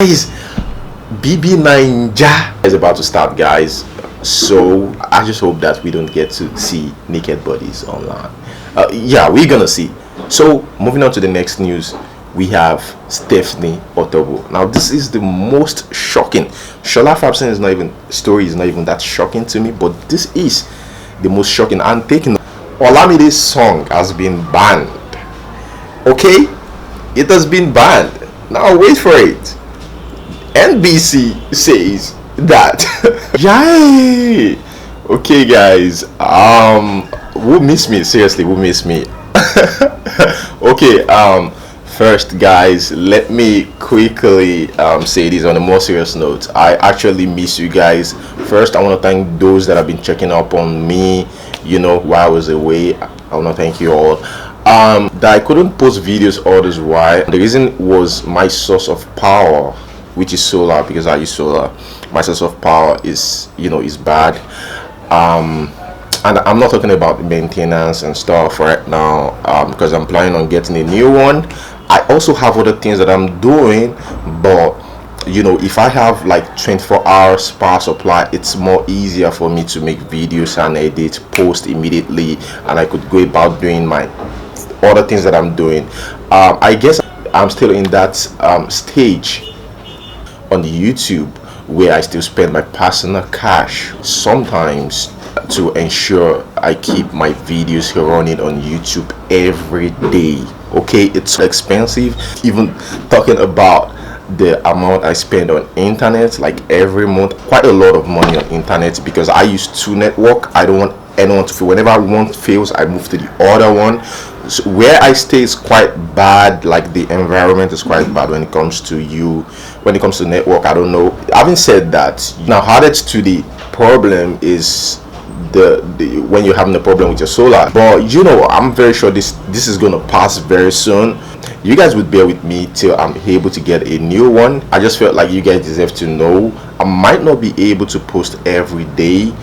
Guys, BB Ninja is about to start, guys. So I just hope that we don't get to see naked bodies online. Yeah, we're gonna see. So moving on to the next news, we have Stephanie Otobo. Now this is the most shocking. Shola Fapson is not even story is not even that shocking to me, but this is the most shocking. I'm taking Olamide's song has been banned. Okay, it has been banned. Now wait for it. NBC says that yay. Okay guys, who miss me? Seriously, who miss me? Okay, first guys, let me quickly say this on a more serious note. I actually miss you guys. First, I want to thank those that have been checking up on me, you know, while I was away. I want to thank you all. That I couldn't post videos all this while, the reason was my source of power, which is solar, because I use solar. My source of power is, you know, is bad. And I'm not talking about maintenance and stuff right now, because I'm planning on getting a new one. I also have other things that I'm doing, but you know, if I have like 24 hours power supply, it's more easier for me to make videos and edit, post immediately, and I could go about doing my other things that I'm doing. I guess I'm still in that stage on the YouTube where I still spend my personal cash sometimes to ensure I keep my videos running on YouTube every day. Okay, it's expensive. Even talking about the amount I spend on internet, like every month, quite a lot of money on internet, because I use two network. I don't want anyone to feel whenever one fails I move to the other one. So where I stay is quite bad, like the environment is quite bad when it comes to network. I don't know. Having said that, now added to the problem is the when you're having a problem with your solar, but you know, I'm very sure this is gonna pass very soon. You guys would bear with me till I'm able to get a new one. I just felt like you guys deserve to know. I might not be able to post every day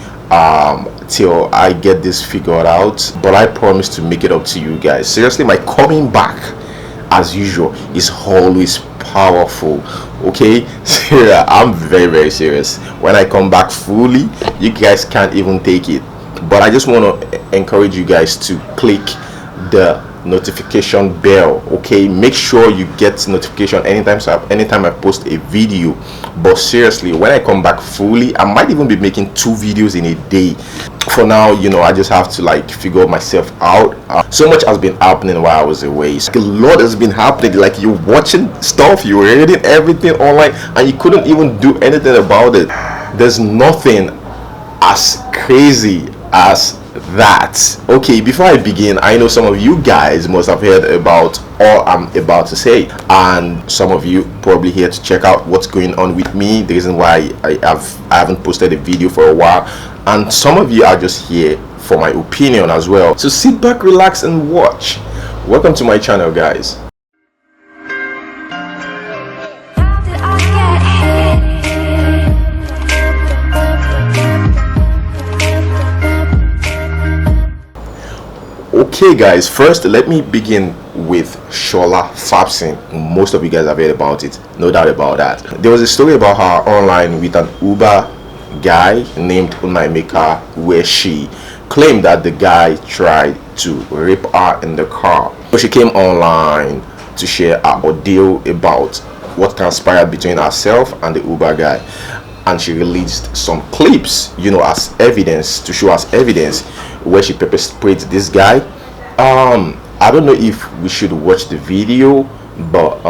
till I get this figured out, but I promise to make it up to you guys. Seriously, my coming back as usual is always powerful. Okay, so yeah, I'm very serious. When I come back fully, you guys can't even take it. But I just want to encourage you guys to click the notification bell. Okay, make sure you get notification anytime I post a video. But seriously, when I come back fully, I might even be making 2 videos in a day. For now, you know, I just have to like figure myself out. So much has been happening while I was away. So a lot has been happening. Like, you're watching stuff, you're reading everything online, and you couldn't even do anything about it. There's nothing as crazy as that. Okay, before I begin, I know some of you guys must have heard about all I'm about to say, and some of you probably here to check out what's going on with me, the reason why I haven't posted a video for a while, and some of you are just here for my opinion as well. So sit back, relax, and watch. Welcome to my channel, guys. Okay guys, first let me begin with Shola Fapson. Most of you guys have heard about it, no doubt about that. There was a story about her online with an Uber guy named Olamide, where she claimed that the guy tried to rape her in the car. So she came online to share her ordeal about what transpired between herself and the Uber guy, and she released some clips, you know, as evidence, to show us evidence where she pepper sprayed this guy. I don't know if we should watch the video, but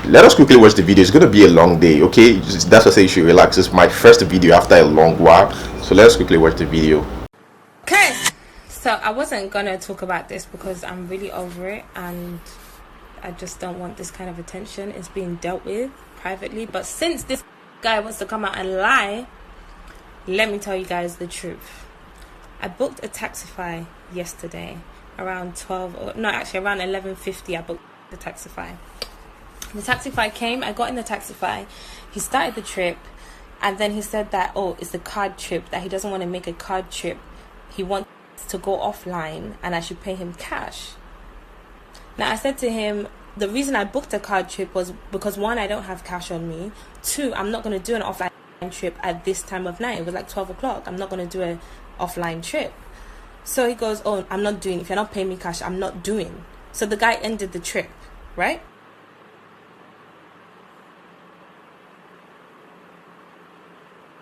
let us quickly watch the video. It's gonna be a long day, okay? That's why I say you should relax. It's my first video after a long while, so let's quickly watch the video. Okay, so I wasn't gonna talk about this because I'm really over it and I just don't want this kind of attention. It's being dealt with privately, but since this guy wants to come out and lie, let me tell you guys the truth. I booked a Taxify yesterday around 11:50. I booked the Taxify. The Taxify came, I got in the Taxify, he started the trip, and then he said that, oh, it's a card trip, that he doesn't want to make a card trip, he wants to go offline and I should pay him cash. Now I said to him, the reason I booked a car trip was because, one, I don't have cash on me. Two, I'm not going to do an offline trip at this time of night. It was like 12 o'clock. I'm not going to do an offline trip. So he goes, oh, I'm not doing, if you're not paying me cash, I'm not doing. So the guy ended the trip, right?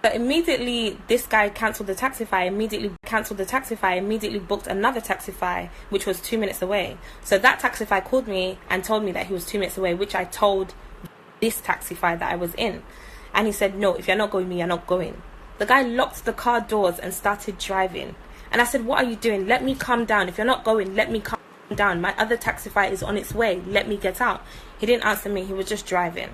But immediately, this guy cancelled the Taxify, immediately booked another Taxify, which was 2 minutes away. So that Taxify called me and told me that he was 2 minutes away, which I told this Taxify that I was in. And he said, no, if you're not going with me, you're not going. The guy locked the car doors and started driving. And I said, what are you doing? Let me come down. If you're not going, let me come down. My other Taxify is on its way. Let me get out. He didn't answer me. He was just driving.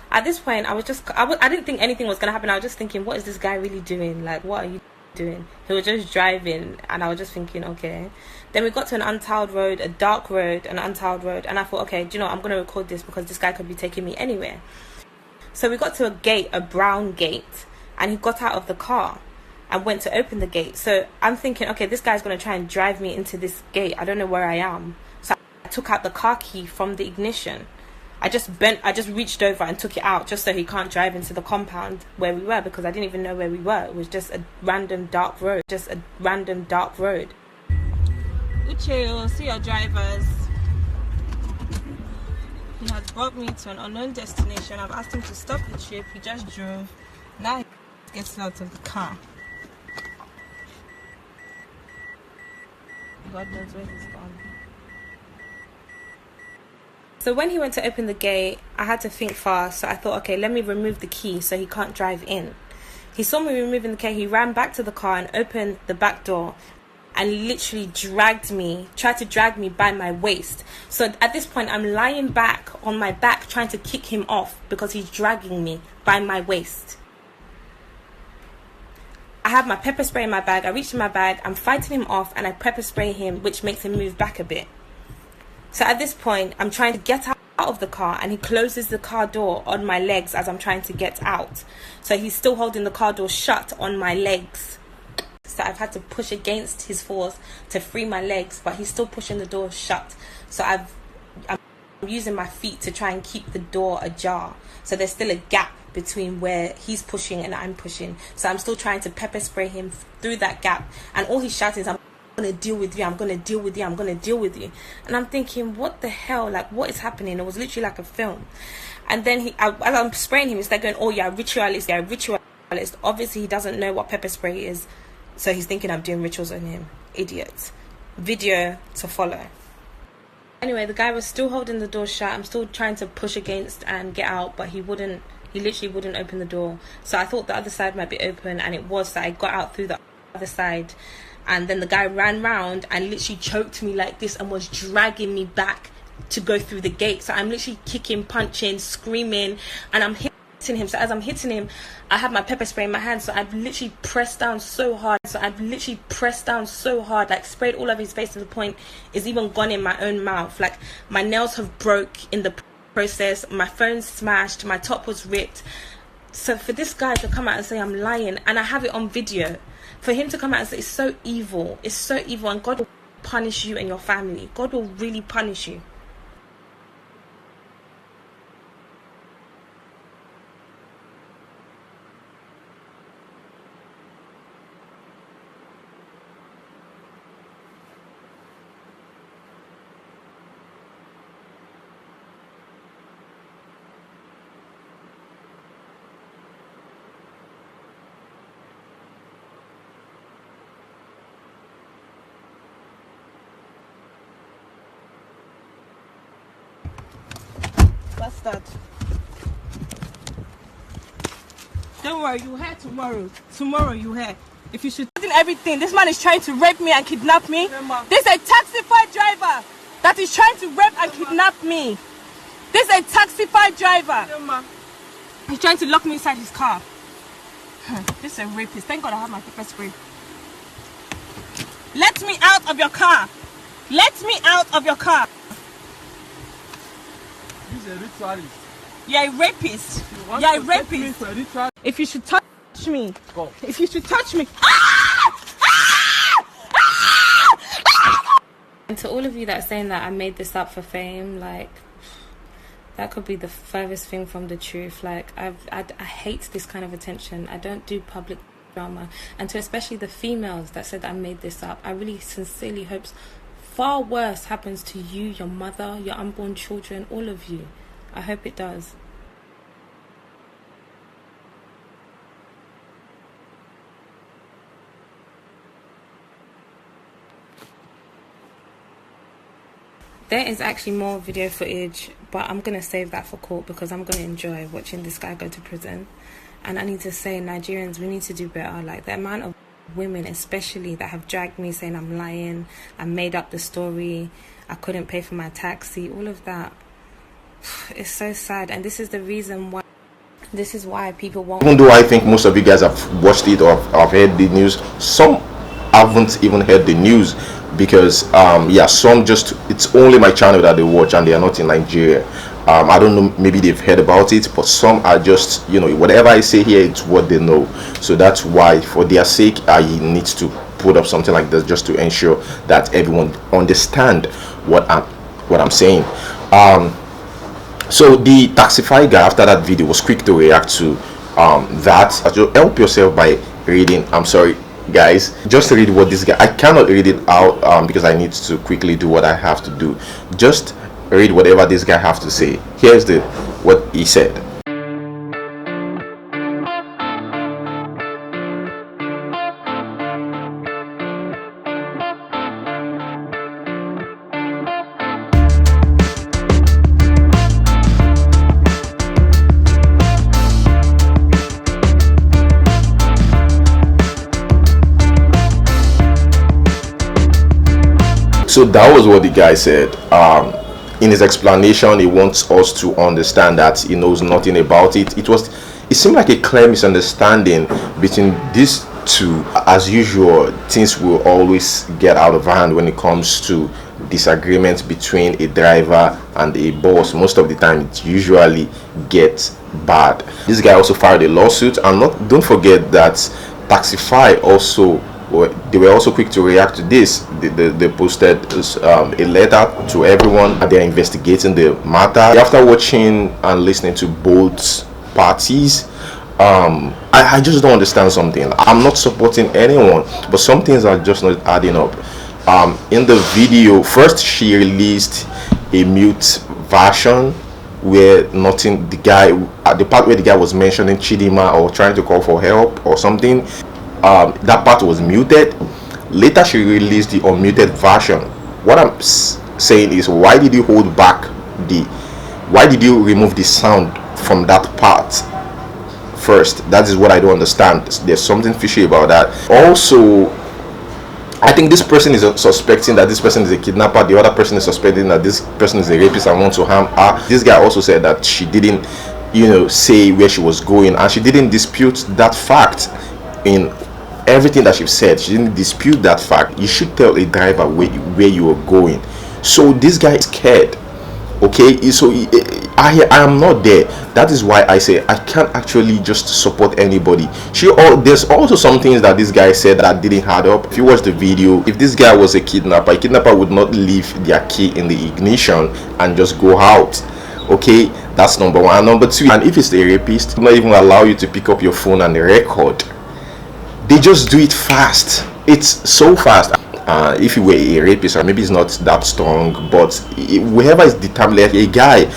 At this point, I didn't think anything was going to happen. I was just thinking, what is this guy really doing? Like, what are you doing? He was just driving, and I was just thinking, okay. Then we got to an untiled road, a dark road, an untiled road, and I thought, okay, do you know, I'm going to record this because this guy could be taking me anywhere. So we got to a gate, a brown gate, and he got out of the car and went to open the gate. So I'm thinking, okay, this guy's going to try and drive me into this gate. I don't know where I am. So I took out the car key from the ignition. I just reached over and took it out just so he can't drive into the compound where we were, because I didn't even know where we were. It was just a random dark road. Uche, you'll see your drivers. He has brought me to an unknown destination. I've asked him to stop the trip. He just drove. Now he gets out of the car. God knows where he's gone. So when he went to open the gate, I had to think fast. So I thought, okay, let me remove the key so he can't drive in. He saw me removing the key. He ran back to the car and opened the back door and literally tried to drag me by my waist. So at this point, I'm lying back on my back trying to kick him off because he's dragging me by my waist. I have my pepper spray in my bag. I reach in my bag. I'm fighting him off and I pepper spray him, which makes him move back a bit. So at this point, I'm trying to get out of the car and he closes the car door on my legs as I'm trying to get out. So he's still holding the car door shut on my legs. So I've had to push against his force to free my legs, but he's still pushing the door shut. So I'm using my feet to try and keep the door ajar. So there's still a gap between where he's pushing and I'm pushing. So I'm still trying to pepper spray him through that gap. And all he's shouting is, I'm going to deal with you, I'm going to deal with you, I'm going to deal with you. And I'm thinking, what the hell? Like, what is happening? It was literally like a film. And then as I'm spraying him, he's like going, oh, you're a ritualist, you're a ritualist. Obviously, he doesn't know what pepper spray is. So he's thinking I'm doing rituals on him. Idiot. Video to follow. Anyway, the guy was still holding the door shut. I'm still trying to push against and get out, but he literally wouldn't open the door. So I thought the other side might be open, and it was. So I got out through the other side. And then the guy ran round and literally choked me like this and was dragging me back to go through the gate. So I'm literally kicking, punching, screaming, and I'm hitting him. So as I'm hitting him, I have my pepper spray in my hand. So I've literally pressed down so hard. Like sprayed all over his face to the point it's even gone in my own mouth. Like my nails have broke in the process. My phone's smashed. My top was ripped. So for this guy to come out and say I'm lying, and I have it on video, for him to come out and say it's so evil, and God will punish you and your family. God will really punish you. What's that? Don't worry, you hear tomorrow. Tomorrow you hear. If you should everything, this man is trying to rape me and kidnap me. This is a Taxify driver that is trying to rape and kidnap me. This is a Taxify driver. He's trying to lock me inside his car. This is a rapist. Thank God I have my pepper spray. Let me out of your car. Let me out of your car. This is a ritualist. You're a rapist. You're a rapist. If you should touch me. Go. If you should touch me. And to all of you that are saying that I made this up for fame, like, That could be the furthest thing from the truth. Like, I hate this kind of attention. I don't do public drama. And to especially the females that said I made this up, I really sincerely hope far worse happens to you, your mother, your unborn children, all of you. I hope it does. There is actually more video footage, but I'm going to save that for court because I'm going to enjoy watching this guy go to prison. And I need to say, Nigerians, we need to do better. Like, the amount of women, especially, that have dragged me saying I'm lying, I made up the story, I couldn't pay for my taxi, all of that. It's so sad. And this is the reason why. This is why people won't. Even though I think most of you guys have watched it or have heard the news, some haven't even heard the news. Because some just, it's only my channel that they watch and they are not in Nigeria. I don't know, maybe they've heard about it, but some are just, whatever I say here, it's what they know. So that's why, for their sake, I need to put up something like this just to ensure that everyone understand what I'm saying. So the Taxify guy, after that video, was quick to react to that. So help yourself by reading. I'm sorry guys, just read what this guy, I cannot read it out because I need to quickly do what I have to do. Just read whatever this guy have to say. Here's what he said. So that was what the guy said. In his explanation, he wants us to understand that he knows nothing about it. It seemed like a clear misunderstanding between these two. As usual, things will always get out of hand when it comes to disagreements between a driver and a boss. Most of the time, it usually gets bad. This guy also filed a lawsuit, and don't forget that Taxify also, they were also quick to react to this. They posted a letter to everyone, and they are investigating the matter. After watching and listening to both parties, I just don't understand something. I'm not supporting anyone, but some things are just not adding up. In the video, first she released a mute version where nothing, the part where the guy was mentioning Chidima or trying to call for help or something, that part was muted. Later she released the unmuted version. What I'm saying is, why did you hold back why did you remove the sound from that part first? That is what I don't understand. There's something fishy about that. Also, I think this person is suspecting that this person is a kidnapper. The other person is suspecting that this person is a rapist and wants to harm her. This guy also said that she didn't say where she was going, and she didn't dispute that fact. In everything that she said, she didn't dispute that fact. You should tell a driver where you are going. So this guy is scared. Okay, so I am not there. That is why I say I can't actually just support anybody. There's also some things that this guy said that didn't add up. If you watch the video, if this guy was a kidnapper would not leave their key in the ignition and just go out. Okay, that's number one. And number two, and if it's a rapist, do not even allow you to pick up your phone and record. They just do it fast. It's so fast. If you were a rapist, or maybe it's not that strong, but whoever is determined, like a guy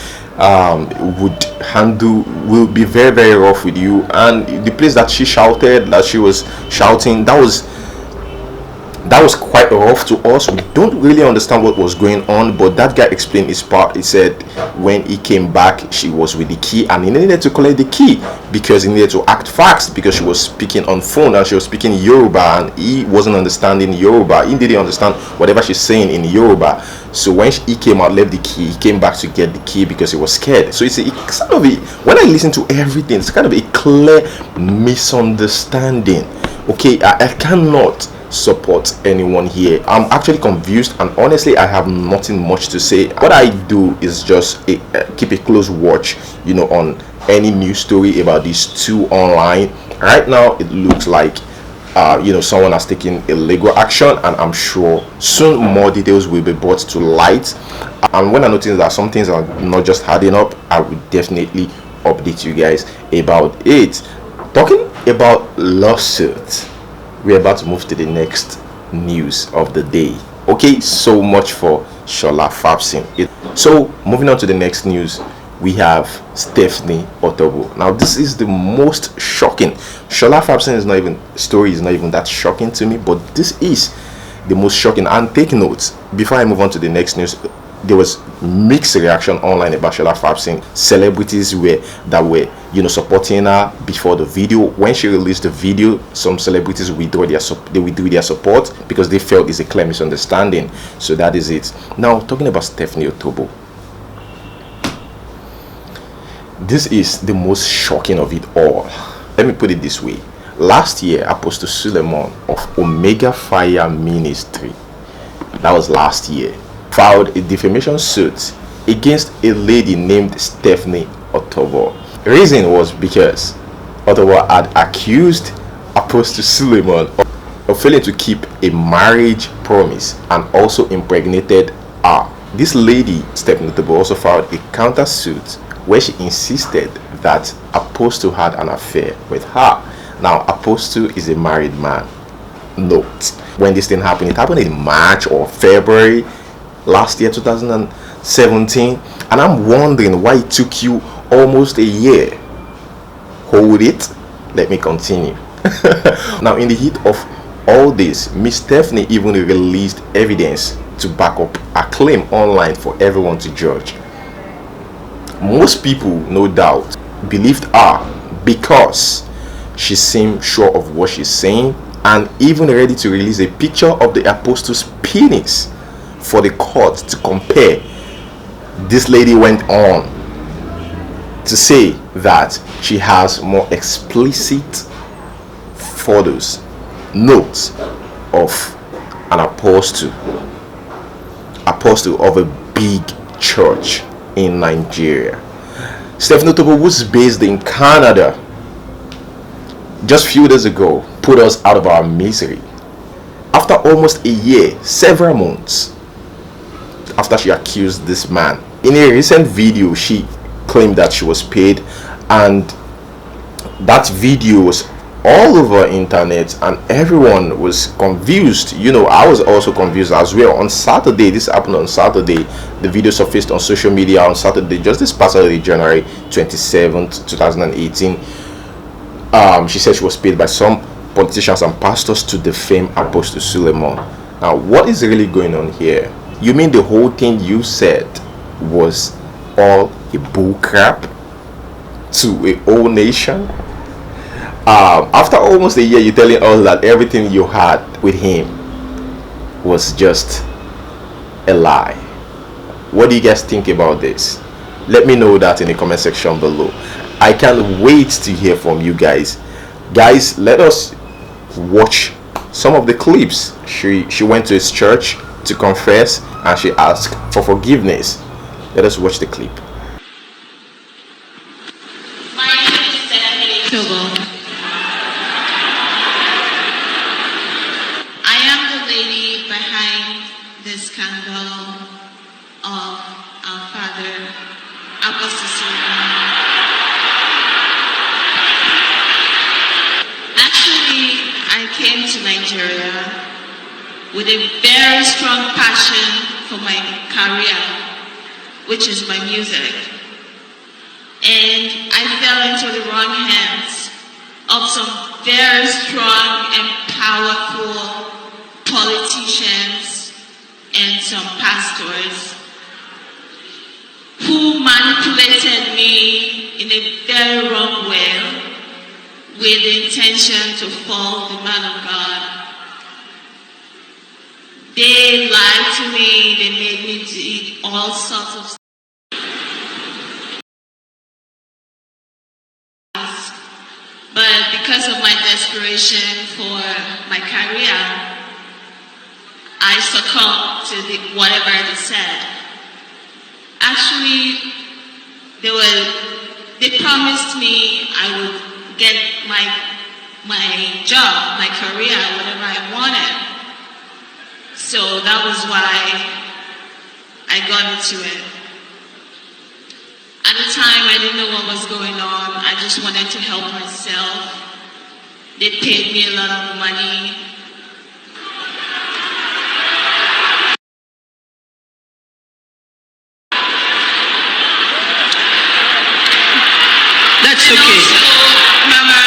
will be very, very rough with you. And the place that she was shouting, that was quite rough to us. We don't really understand what was going on, but that guy explained his part. He said when he came back, she was with the key, and he needed to collect the key because he needed to act fast, because she was speaking on phone and she was speaking Yoruba, and he wasn't understanding Yoruba. He didn't understand whatever she's saying in Yoruba. So when he came out, left the key, he came back to get the key because he was scared. So it's kind of when I listen to everything, it's kind of a clear misunderstanding. Okay, I cannot support anyone here. I'm actually confused, and honestly I have nothing much to say. What I do is just keep a close watch on any news story about these two online. Right now it looks like someone has taken illegal action, and I'm sure soon more details will be brought to light. And when I notice that some things are not just adding up, I will definitely update you guys about it. Talking about lawsuits, we're about to move to the next news of the day. Okay, so much for Dorcas Fapson. So moving on to the next news, we have Stephanie Otobo. Now this is the most shocking. Dorcas Fapson story is not even that shocking to me, but this is the most shocking. And take note, before I move on to the next news, there was mixed reaction online about Dorcas Fapson. Celebrities were supporting her before the video. When she released the video, some celebrities withdrew their support because they felt it's a clear misunderstanding. So that is it. Now talking about Stephanie Otobo, this is the most shocking of it all. Let me put it this way. Last year, Apostle Suleman of Omega Fire Ministry, that was last year, filed a defamation suit against a lady named Stephanie Otobo. The reason was because Otobo had accused Apostle Suleman of failing to keep a marriage promise and also impregnated her. This lady, Stephanie Otobo, also filed a counter suit where she insisted that Apostle had an affair with her. Now, Apostle is a married man. Note, when this thing happened, it happened in March or February last year, 2017, and I'm wondering why it took you almost a year. Hold it, let me continue. Now, in the heat of all this, Miss Stephanie even released evidence to back up her claim online for everyone to judge. Most people, no doubt, believed her because she seemed sure of what she's saying, and even ready to release a picture of the apostle's penis for the court to compare. This lady went on to say that she has more explicit photos, notes of an apostle of a big church in Nigeria. Stephanie Otobo, who's based in Canada, just few days ago put us out of our misery. After almost a year, several months after she accused this man, in a recent video she claimed that she was paid, and that video was all over internet and everyone was confused. I was also confused as well. On Saturday, this happened on Saturday, the video surfaced on social media on Saturday, just this past Saturday, January 27th, 2018. She said she was paid by some politicians and pastors to defame Apostle Suleman. Now, what is really going on here? You mean the whole thing you said was all a bull crap to a whole nation? After almost a year, you're telling us that everything you had with him was just a lie. What do you guys think about this? Let me know that in the comment section below. I can't wait to hear from you guys. Guys, let us watch some of the clips. She went to his church to confess and she asked for forgiveness. Let us watch the clip. My name is Stephanie Otobo. I am the lady behind the scandal of our father, Apostle Suleman. Actually, I came to Nigeria with a very strong passion for my career, which is my music. And I fell into the wrong hands of some very strong and powerful politicians and some pastors who manipulated me in a very wrong way with the intention to fall the man of God. They lied to me, they made me do all sorts of stuff. But because of my desperation for my career, I succumbed to whatever they said. Actually, they promised me I would get my my job, my career, whatever I wanted. So that was why I got into it. At the time, I didn't know what was going on. I just wanted to help myself. They paid me a lot of money. That's okay. Also, Mama,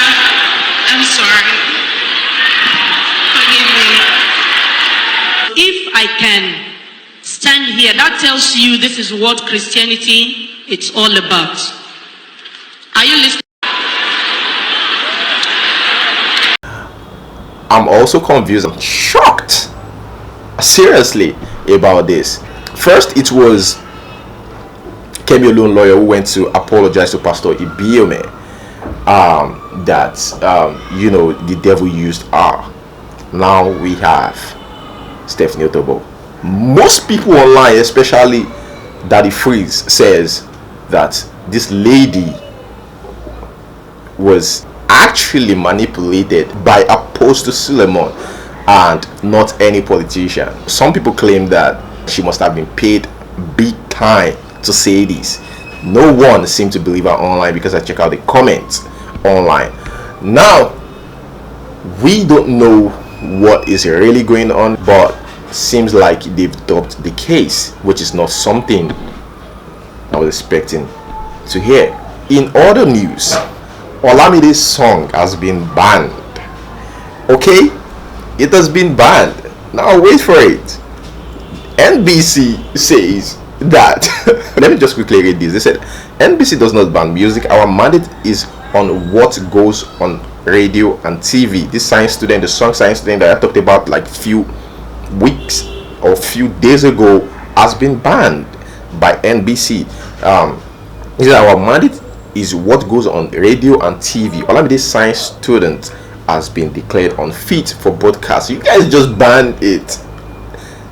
I'm sorry. Forgive me. If I can stand here, that tells you this is what Christianity it's all about. Are you listening? I'm also confused. I'm shocked, seriously, about this. First, it was Kemi Olun lawyer who went to apologize to Pastor Ibiome that the devil used her. Now we have Stephanie Otobo. Most people online, especially Daddy Freeze, says that this lady was actually manipulated by Apostle Suleman and not any politician. Some people claim that she must have been paid big time to say this. No one seemed to believe her online because I check out the comments online. Now we don't know what is really going on, but seems like they've dropped the case, which is not something I was expecting to hear. In other news, Olamide's song has been banned. Okay, it has been banned. Now wait for it. NBC says that let me just quickly read this. They said NBC does not ban music. Our mandate is on what goes on radio and TV. This science student, the song science student that I talked about like few weeks or few days ago, has been banned by NBC. He said our mandate is what goes on radio and TV. Olamide's science student has been declared unfit for broadcast. You guys just banned it.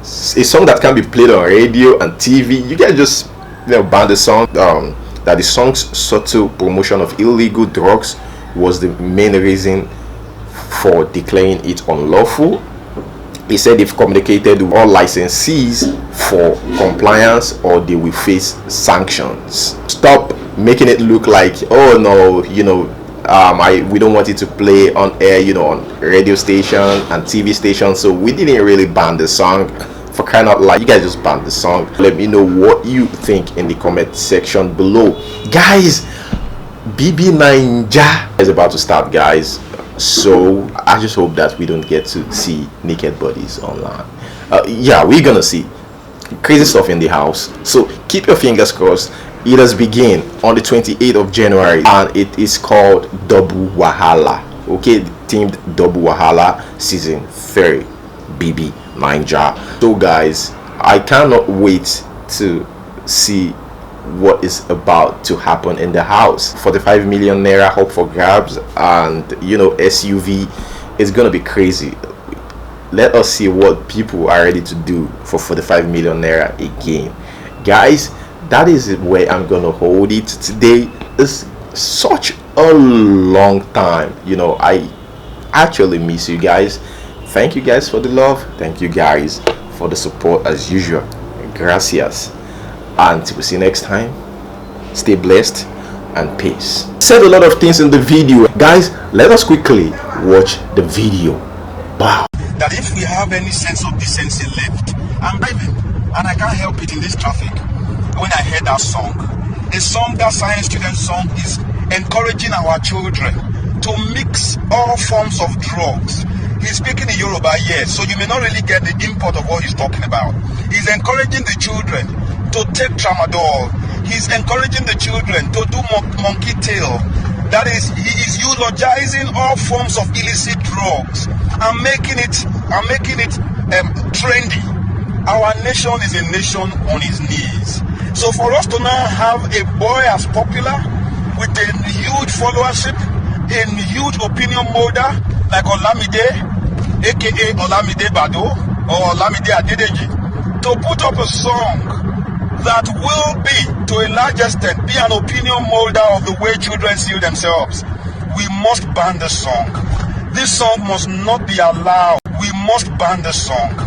A song that can be played on radio and TV. You guys just ban the song. That the song's subtle promotion of illegal drugs was the main reason for declaring it unlawful. He said they've communicated with all licensees for compliance or they will face sanctions. Stop making it look like, oh no, we don't want it to play on air, on radio station and TV station. So we didn't really ban the song. For crying out loud, you guys just banned the song. Let me know what you think in the comment section below. Guys, BB Ninja is about to start, guys. So I just hope that we don't get to see naked bodies online. Yeah, we're gonna see crazy stuff in the house. So keep your fingers crossed. It has begun on the 28th of January and it is called Double Wahala. Okay, themed Double Wahala season 3. BB Ninja. So guys, I cannot wait to see what is about to happen in the house. 45 million naira hope for grabs, and SUV is gonna be crazy. Let us see what people are ready to do for 45 million naira again, guys. That is where I'm gonna hold it today. It's such a long time. I actually miss you guys. Thank you guys for the love. Thank you guys for the support as usual. Gracias. And we'll see you next time. Stay blessed and peace. Said a lot of things in the video. Guys, let us quickly watch the video. Wow. That if we have any sense of decency left, I'm driving and I can't help it in this traffic. When I heard that song, that science student song is encouraging our children to mix all forms of drugs. He's speaking in Yoruba, yes, so you may not really get the import of what he's talking about. He's encouraging the children to take tramadol. He's encouraging the children to do monkey tail. That is, he is eulogizing all forms of illicit drugs and making it trendy. Our nation is a nation on its knees. So for us to now have a boy as popular with a huge followership, a huge opinion molder like Olamide, aka Olamide Bado or Olamide Adedeji, to put up a song that will be, to a large extent, be an opinion molder of the way children see themselves. We must ban the song. This song must not be allowed. We must ban the song.